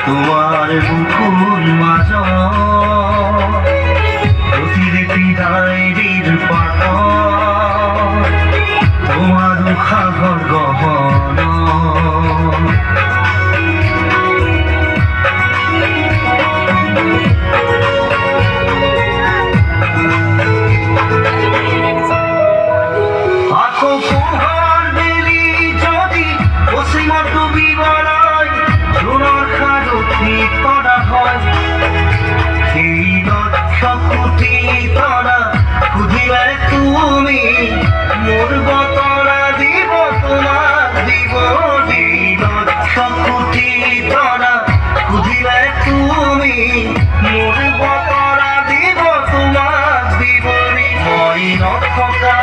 তোমার বুকুর মাঝ প্রতিটি ডায়েরির পাঠ তোমার খাগর গহন তুমি মোর বতরা দিব তোমার দিব লক্ষ কোটি তরা খুঁজিলে তুমি মোর বতরা দিব তোমার দিব মই নথকা